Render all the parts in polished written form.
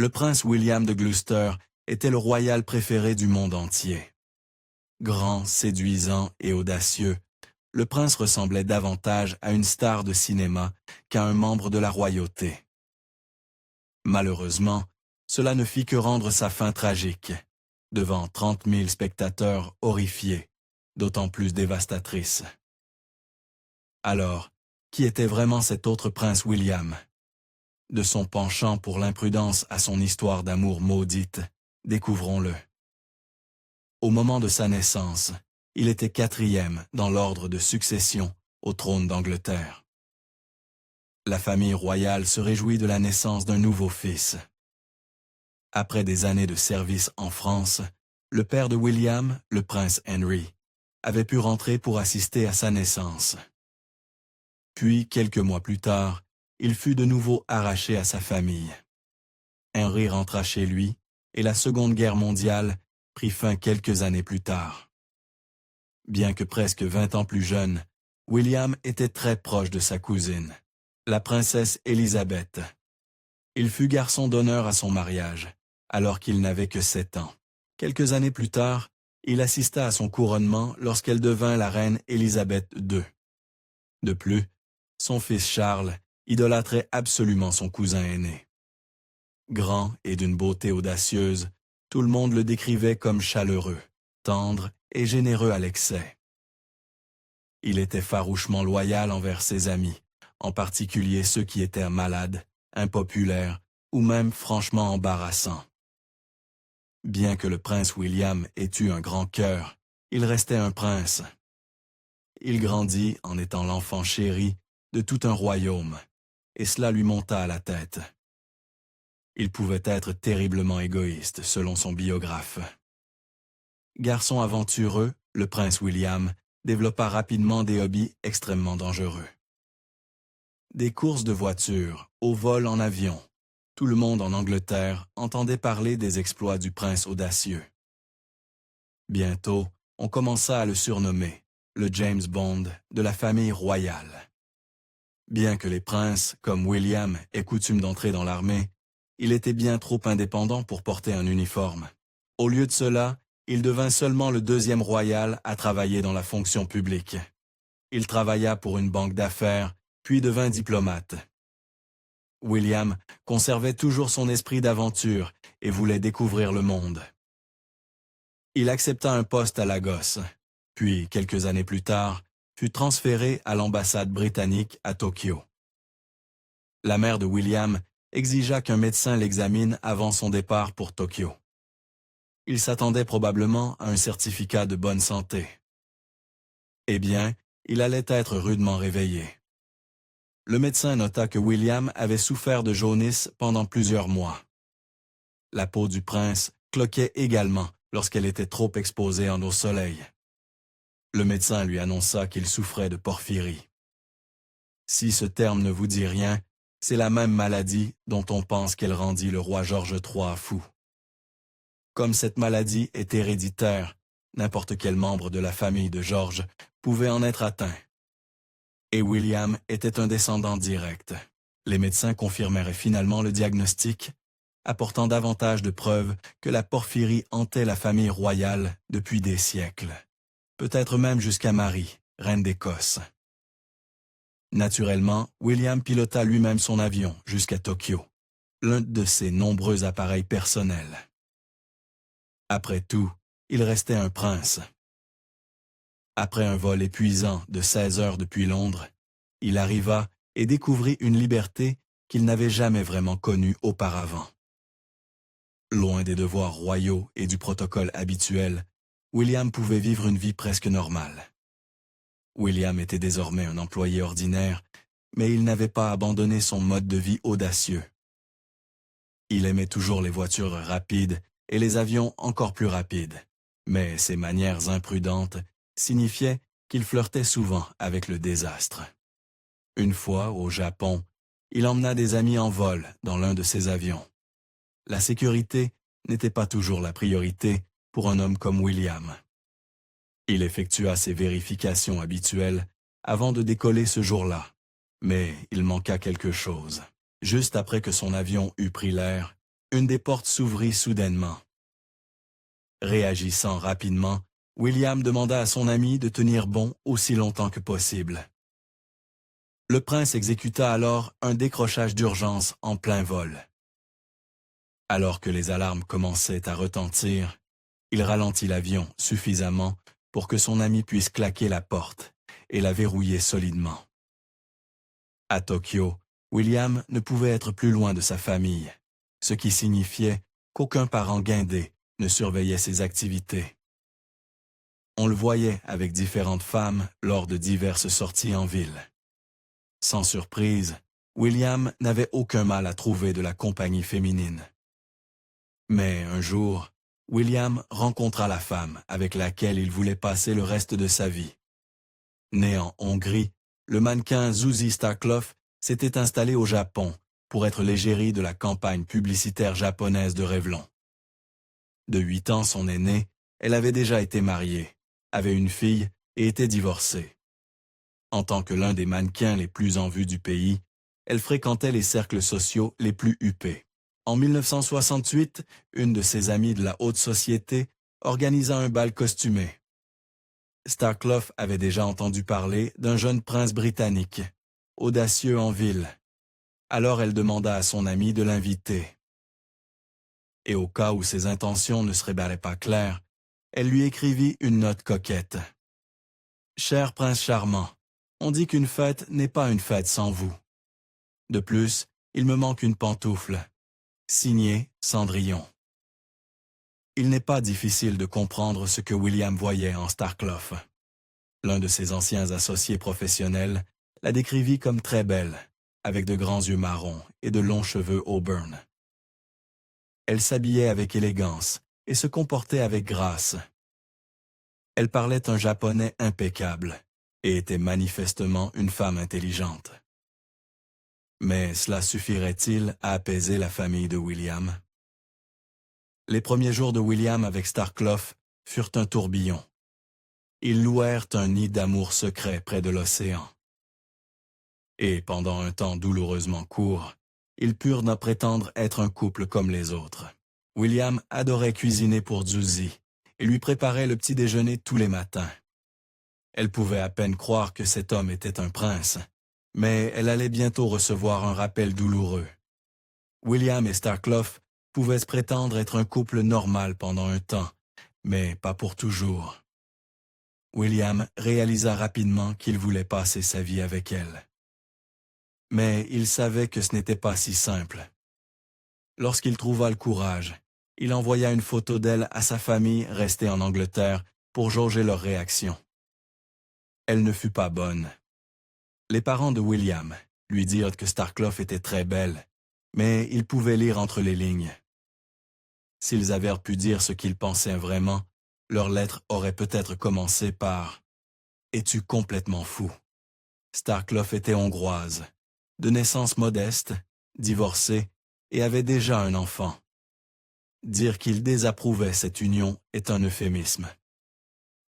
Le prince William de Gloucester était le royal préféré du monde entier. Grand, séduisant et audacieux, le prince ressemblait davantage à une star de cinéma qu'à un membre de la royauté. Malheureusement, cela ne fit que rendre sa fin tragique, devant 30 000 spectateurs horrifiés, d'autant plus dévastatrice. Alors, qui était vraiment cet autre prince William? De son penchant pour l'imprudence à son histoire d'amour maudite, découvrons-le. Au moment de sa naissance, il était 4e dans l'ordre de succession au trône d'Angleterre. La famille royale se réjouit de la naissance d'un nouveau fils. Après des années de service en France, le père de William, le prince Henry, avait pu rentrer pour assister à sa naissance. Puis, quelques mois plus tard, il fut de nouveau arraché à sa famille. Henry rentra chez lui et la Seconde Guerre mondiale prit fin quelques années plus tard. Bien que presque 20 ans plus jeune, William était très proche de sa cousine, la princesse Élisabeth. Il fut garçon d'honneur à son mariage, alors qu'il n'avait que 7 ans. Quelques années plus tard, il assista à son couronnement lorsqu'elle devint la reine Élisabeth II. De plus, son fils Charles idolâtrait absolument son cousin aîné. Grand et d'une beauté audacieuse, tout le monde le décrivait comme chaleureux, tendre et généreux à l'excès. Il était farouchement loyal envers ses amis, en particulier ceux qui étaient malades, impopulaires ou même franchement embarrassants. Bien que le prince William ait eu un grand cœur, il restait un prince. Il grandit en étant l'enfant chéri de tout un royaume, et cela lui monta à la tête. Il pouvait être terriblement égoïste, selon son biographe. Garçon aventureux, le prince William développa rapidement des hobbies extrêmement dangereux. Des courses de voitures, au vol en avion. Tout le monde en Angleterre entendait parler des exploits du prince audacieux. Bientôt, on commença à le surnommer le James Bond de la famille royale. Bien que les princes, comme William, aient coutume d'entrer dans l'armée, il était bien trop indépendant pour porter un uniforme. Au lieu de cela, il devint seulement le 2e royal à travailler dans la fonction publique. Il travailla pour une banque d'affaires, puis devint diplomate. William conservait toujours son esprit d'aventure et voulait découvrir le monde. Il accepta un poste à Lagos, puis, quelques années plus tard, fut transféré à l'ambassade britannique à Tokyo. La mère de William exigea qu'un médecin l'examine avant son départ pour Tokyo. Il s'attendait probablement à un certificat de bonne santé. Eh bien, il allait être rudement réveillé. Le médecin nota que William avait souffert de jaunisse pendant plusieurs mois. La peau du prince cloquait également lorsqu'elle était trop exposée en au soleil. Le médecin lui annonça qu'il souffrait de porphyrie. Si ce terme ne vous dit rien, c'est la même maladie dont on pense qu'elle rendit le roi George III fou. Comme cette maladie est héréditaire, n'importe quel membre de la famille de George pouvait en être atteint. Et William était un descendant direct. Les médecins confirmèrent finalement le diagnostic, apportant davantage de preuves que la porphyrie hantait la famille royale depuis des siècles. Peut-être même jusqu'à Marie, reine d'Écosse. Naturellement, William pilota lui-même son avion jusqu'à Tokyo, l'un de ses nombreux appareils personnels. Après tout, il restait un prince. Après un vol épuisant de 16 heures depuis Londres, il arriva et découvrit une liberté qu'il n'avait jamais vraiment connue auparavant. Loin des devoirs royaux et du protocole habituel, William pouvait vivre une vie presque normale. William était désormais un employé ordinaire, mais il n'avait pas abandonné son mode de vie audacieux. Il aimait toujours les voitures rapides et les avions encore plus rapides, mais ses manières imprudentes signifiaient qu'il flirtait souvent avec le désastre. Une fois, au Japon, il emmena des amis en vol dans l'un de ses avions. La sécurité n'était pas toujours la priorité pour un homme comme William. Il effectua ses vérifications habituelles avant de décoller ce jour-là, mais il manqua quelque chose. Juste après que son avion eut pris l'air, une des portes s'ouvrit soudainement. Réagissant rapidement, William demanda à son ami de tenir bon aussi longtemps que possible. Le prince exécuta alors un décrochage d'urgence en plein vol. Alors que les alarmes commençaient à retentir, il ralentit l'avion suffisamment pour que son ami puisse claquer la porte et la verrouiller solidement. À Tokyo, William ne pouvait être plus loin de sa famille, ce qui signifiait qu'aucun parent guindé ne surveillait ses activités. On le voyait avec différentes femmes lors de diverses sorties en ville. Sans surprise, William n'avait aucun mal à trouver de la compagnie féminine. Mais un jour, William rencontra la femme avec laquelle il voulait passer le reste de sa vie. Né en Hongrie, le mannequin Zuzi Starkloff s'était installé au Japon pour être l'égérie de la campagne publicitaire japonaise de Revlon. De 8 ans son aînée, elle avait déjà été mariée, avait une fille et était divorcée. En tant que l'un des mannequins les plus en vue du pays, elle fréquentait les cercles sociaux les plus huppés. En 1968, une de ses amies de la haute société organisa un bal costumé. Starkloff avait déjà entendu parler d'un jeune prince britannique, audacieux en ville. Alors elle demanda à son ami de l'inviter. Et au cas où ses intentions ne seraient pas claires, elle lui écrivit une note coquette. « Cher prince charmant, on dit qu'une fête n'est pas une fête sans vous. De plus, il me manque une pantoufle. Signé Cendrillon. » Il n'est pas difficile de comprendre ce que William voyait en Starkloff. L'un de ses anciens associés professionnels la décrivit comme très belle, avec de grands yeux marrons et de longs cheveux auburn. Elle s'habillait avec élégance et se comportait avec grâce. Elle parlait un japonais impeccable et était manifestement une femme intelligente. Mais cela suffirait-il à apaiser la famille de William? Les premiers jours de William avec Starkloff furent un tourbillon. Ils louèrent un nid d'amour secret près de l'océan. Et pendant un temps douloureusement court, ils purent ne prétendre être un couple comme les autres. William adorait cuisiner pour Zuzi et lui préparait le petit déjeuner tous les matins. Elle pouvait à peine croire que cet homme était un prince, mais elle allait bientôt recevoir un rappel douloureux. William et Starkloff pouvaient se prétendre être un couple normal pendant un temps, mais pas pour toujours. William réalisa rapidement qu'il voulait passer sa vie avec elle. Mais il savait que ce n'était pas si simple. Lorsqu'il trouva le courage, il envoya une photo d'elle à sa famille restée en Angleterre pour jauger leur réaction. Elle ne fut pas bonne. Les parents de William lui dirent que Starkloff était très belle, mais ils pouvaient lire entre les lignes. S'ils avaient pu dire ce qu'ils pensaient vraiment, leur lettre aurait peut-être commencé par « Es-tu complètement fou ?» Starkloff était hongroise, de naissance modeste, divorcée et avait déjà un enfant. Dire qu'il désapprouvait cette union est un euphémisme.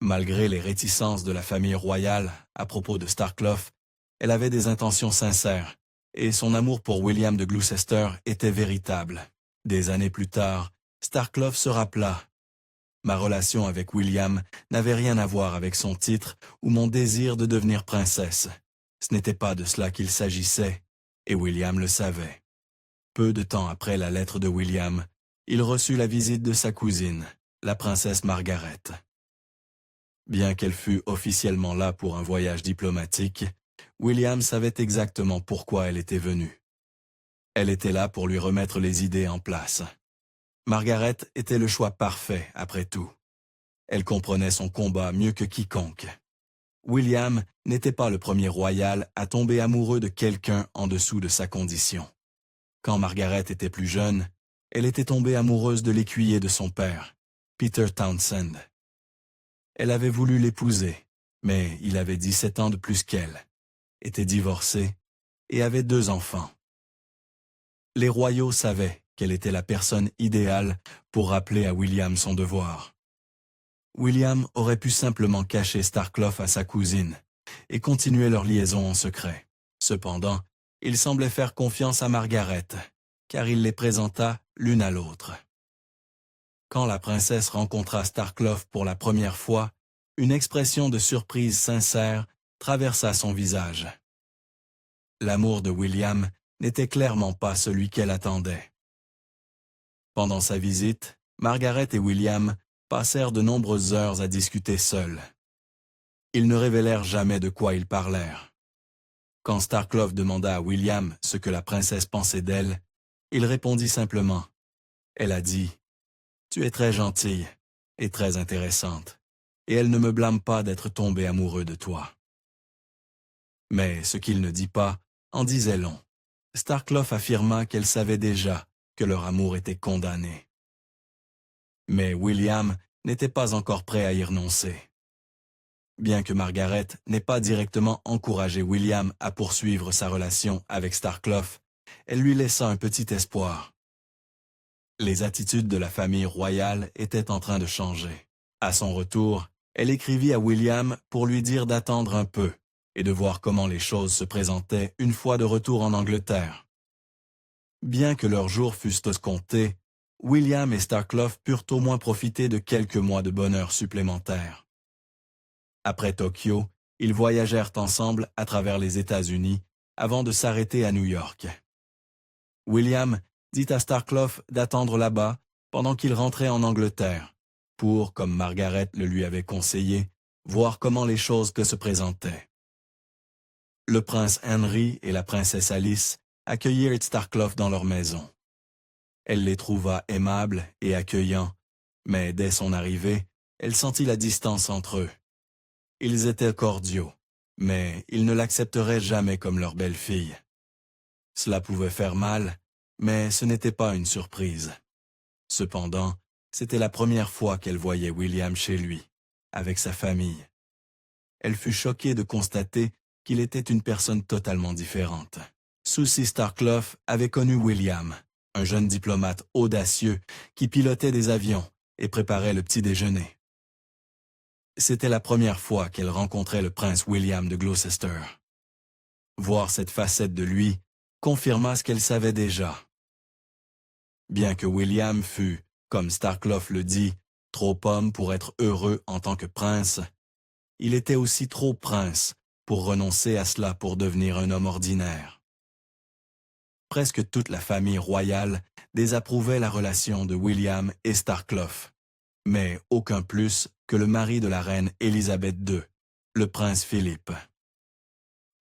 Malgré les réticences de la famille royale à propos de Starkloff, elle avait des intentions sincères et son amour pour William de Gloucester était véritable. Des années plus tard, Starkloff se rappela. Ma relation avec William n'avait rien à voir avec son titre ou mon désir de devenir princesse. Ce n'était pas de cela qu'il s'agissait, et William le savait. Peu de temps après la lettre de William, il reçut la visite de sa cousine, la princesse Margaret. Bien qu'elle fût officiellement là pour un voyage diplomatique, William savait exactement pourquoi elle était venue. Elle était là pour lui remettre les idées en place. Margaret était le choix parfait, après tout. Elle comprenait son combat mieux que quiconque. William n'était pas le premier royal à tomber amoureux de quelqu'un en dessous de sa condition. Quand Margaret était plus jeune, elle était tombée amoureuse de l'écuyer de son père, Peter Townsend. Elle avait voulu l'épouser, mais il avait 17 ans de plus qu'elle, était divorcé et avait 2 enfants. Les royaux savaient qu'elle était la personne idéale pour rappeler à William son devoir. William aurait pu simplement cacher Starkloff à sa cousine et continuer leur liaison en secret. Cependant, il semblait faire confiance à Margaret car il les présenta l'une à l'autre. Quand la princesse rencontra Starcliffe pour la première fois, une expression de surprise sincère traversa son visage. L'amour de William n'était clairement pas celui qu'elle attendait. Pendant sa visite, Margaret et William passèrent de nombreuses heures à discuter seuls. Ils ne révélèrent jamais de quoi ils parlèrent. Quand Starcliffe demanda à William ce que la princesse pensait d'elle, il répondit simplement. Elle a dit « Tu es très gentille et très intéressante, et elle ne me blâme pas d'être tombé amoureux de toi. » Mais ce qu'il ne dit pas en disait long. Starcliffe affirma qu'elle savait déjà que leur amour était condamné. Mais William n'était pas encore prêt à y renoncer. Bien que Margaret n'ait pas directement encouragé William à poursuivre sa relation avec Starcliffe, elle lui laissa un petit espoir. Les attitudes de la famille royale étaient en train de changer. À son retour, elle écrivit à William pour lui dire d'attendre un peu et de voir comment les choses se présentaient une fois de retour en Angleterre. Bien que leurs jours fussent comptés, William et Starcliffe purent au moins profiter de quelques mois de bonheur supplémentaires. Après Tokyo, ils voyagèrent ensemble à travers les États-Unis avant de s'arrêter à New York. William dit à Starcliffe d'attendre là-bas pendant qu'il rentrait en Angleterre pour, comme Margaret le lui avait conseillé, voir comment les choses se présentaient. Le prince Henry et la princesse Alice accueillirent Starcliffe dans leur maison. Elle les trouva aimables et accueillants, mais dès son arrivée, elle sentit la distance entre eux. Ils étaient cordiaux, mais ils ne l'accepteraient jamais comme leur belle-fille. Cela pouvait faire mal, mais ce n'était pas une surprise. Cependant, c'était la première fois qu'elle voyait William chez lui, avec sa famille. Elle fut choquée de constater qu'il était une personne totalement différente. Susie Starcliffe avait connu William, un jeune diplomate audacieux qui pilotait des avions et préparait le petit déjeuner. C'était la première fois qu'elle rencontrait le prince William de Gloucester. Voir cette facette de lui confirma ce qu'elle savait déjà. Bien que William fût, comme Starcliffe le dit, trop homme pour être heureux en tant que prince, il était aussi trop prince pour renoncer à cela pour devenir un homme ordinaire. Presque toute la famille royale désapprouvait la relation de William et Starcliffe, mais aucun plus que le mari de la reine Élisabeth II, le prince Philippe.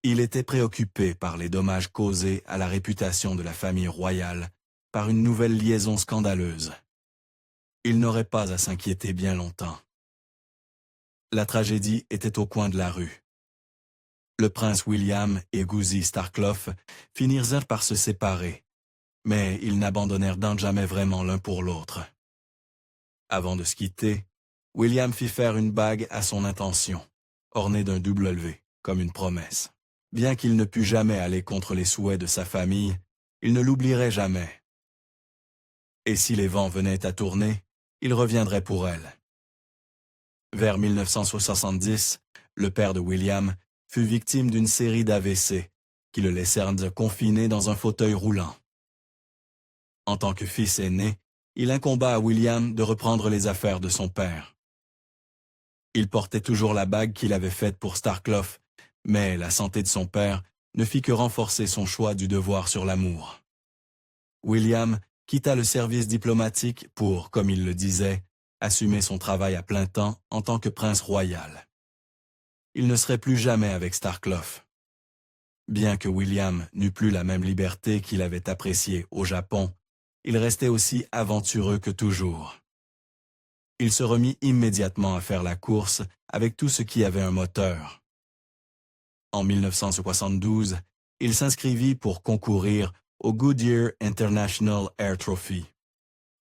Il était préoccupé par les dommages causés à la réputation de la famille royale par une nouvelle liaison scandaleuse. Il n'aurait pas à s'inquiéter bien longtemps. La tragédie était au coin de la rue. Le prince William et Gussie Starcliffe finirent par se séparer, mais ils n'abandonnèrent jamais vraiment l'un pour l'autre. Avant de se quitter, William fit faire une bague à son intention, ornée d'un W, comme une promesse. Bien qu'il ne pût jamais aller contre les souhaits de sa famille, il ne l'oublierait jamais. Et si les vents venaient à tourner, il reviendrait pour elle. Vers 1970, le père de William fut victime d'une série d'AVC qui le laissèrent confiné dans un fauteuil roulant. En tant que fils aîné, il incomba à William de reprendre les affaires de son père. Il portait toujours la bague qu'il avait faite pour Starcliffe, mais la santé de son père ne fit que renforcer son choix du devoir sur l'amour. William quitta le service diplomatique pour, comme il le disait, assumer son travail à plein temps en tant que prince royal. Il ne serait plus jamais avec Starcliffe. Bien que William n'eût plus la même liberté qu'il avait appréciée au Japon, il restait aussi aventureux que toujours. Il se remit immédiatement à faire la course avec tout ce qui avait un moteur. En 1972, il s'inscrivit pour concourir au Goodyear International Air Trophy.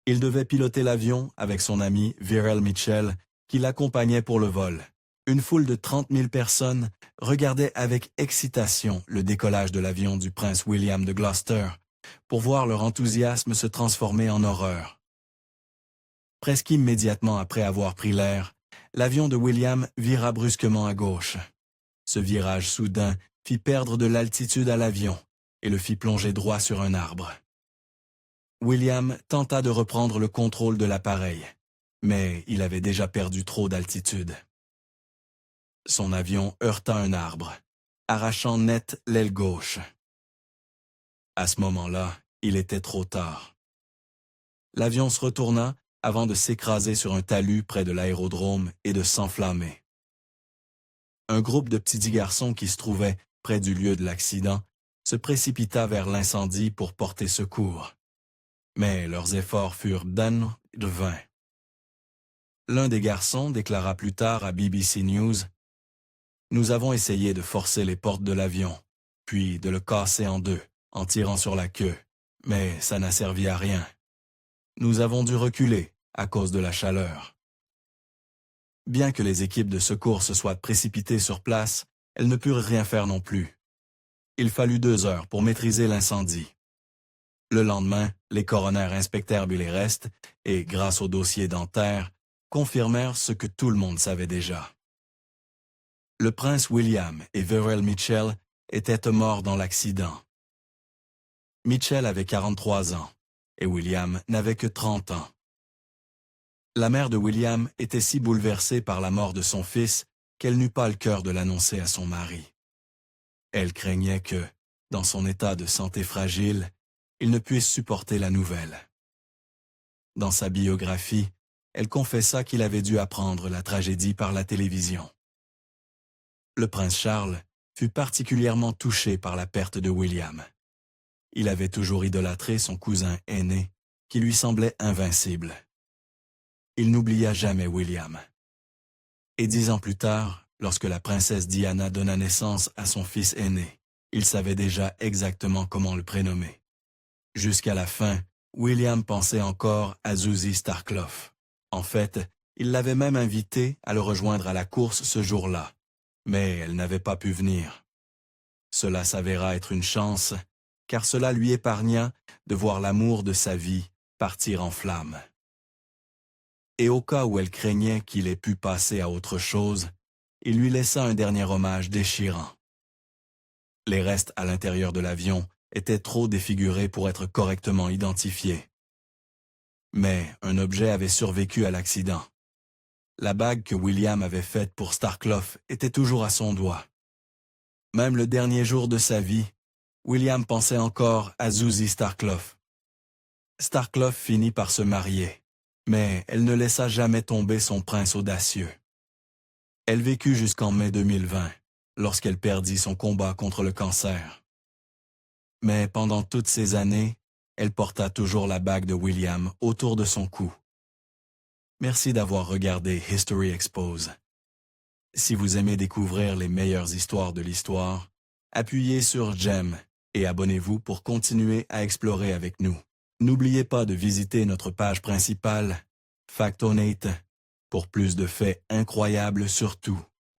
Il devait piloter l'avion avec son ami Viral Mitchell qui l'accompagnait pour le vol. Une foule de 30 000 personnes regardait avec excitation le décollage de l'avion du prince William de Gloucester pour voir leur enthousiasme se transformer en horreur. Presque immédiatement après avoir pris l'air, l'avion de William vira brusquement à gauche. Ce virage soudain fit perdre de l'altitude à l'avion et le fit plonger droit sur un arbre. William tenta de reprendre le contrôle de l'appareil, mais il avait déjà perdu trop d'altitude. Son avion heurta un arbre, arrachant net l'aile gauche. À ce moment-là, il était trop tard. L'avion se retourna avant de s'écraser sur un talus près de l'aérodrome et de s'enflammer. Un groupe de petits garçons qui se trouvaient près du lieu de l'accident se précipita vers l'incendie pour porter secours. Mais leurs efforts furent vains. L'un des garçons déclara plus tard à BBC News « Nous avons essayé de forcer les portes de l'avion, puis de le casser en deux, en tirant sur la queue, mais ça n'a servi à rien. Nous avons dû reculer à cause de la chaleur. » Bien que les équipes de secours se soient précipitées sur place, elles ne purent rien faire non plus. Il fallut 2 heures pour maîtriser l'incendie. Le lendemain, les coronaires inspectèrent les restes et, grâce au dossier dentaire, confirmèrent ce que tout le monde savait déjà. Le prince William et Verrell Mitchell étaient morts dans l'accident. Mitchell avait 43 ans et William n'avait que 30 ans. La mère de William était si bouleversée par la mort de son fils qu'elle n'eut pas le cœur de l'annoncer à son mari. Elle craignait que, dans son état de santé fragile, il ne puisse supporter la nouvelle. Dans sa biographie, elle confessa qu'il avait dû apprendre la tragédie par la télévision. Le prince Charles fut particulièrement touché par la perte de William. Il avait toujours idolâtré son cousin aîné, qui lui semblait invincible. Il n'oublia jamais William. Et 10 ans plus tard, lorsque la princesse Diana donna naissance à son fils aîné, il savait déjà exactement comment le prénommer. Jusqu'à la fin, William pensait encore à Zuzi Starclough. En fait, il l'avait même invitée à le rejoindre à la course ce jour-là, mais elle n'avait pas pu venir. Cela s'avéra être une chance, car cela lui épargna de voir l'amour de sa vie partir en flammes. Et au cas où elle craignait qu'il ait pu passer à autre chose, il lui laissa un dernier hommage déchirant. Les restes à l'intérieur de l'avion étaient trop défigurés pour être correctement identifiés. Mais un objet avait survécu à l'accident. La bague que William avait faite pour Starclough était toujours à son doigt. Même le dernier jour de sa vie, William pensait encore à Zuzi Starclough. Starclough finit par se marier, mais elle ne laissa jamais tomber son prince audacieux. Elle vécut jusqu'en mai 2020, lorsqu'elle perdit son combat contre le cancer. Mais pendant toutes ces années, elle porta toujours la bague de William autour de son cou. Merci d'avoir regardé History Expose. Si vous aimez découvrir les meilleures histoires de l'histoire, appuyez sur j'aime et abonnez-vous pour continuer à explorer avec nous. N'oubliez pas de visiter notre page principale, Factonate, pour plus de faits incroyables sur tout.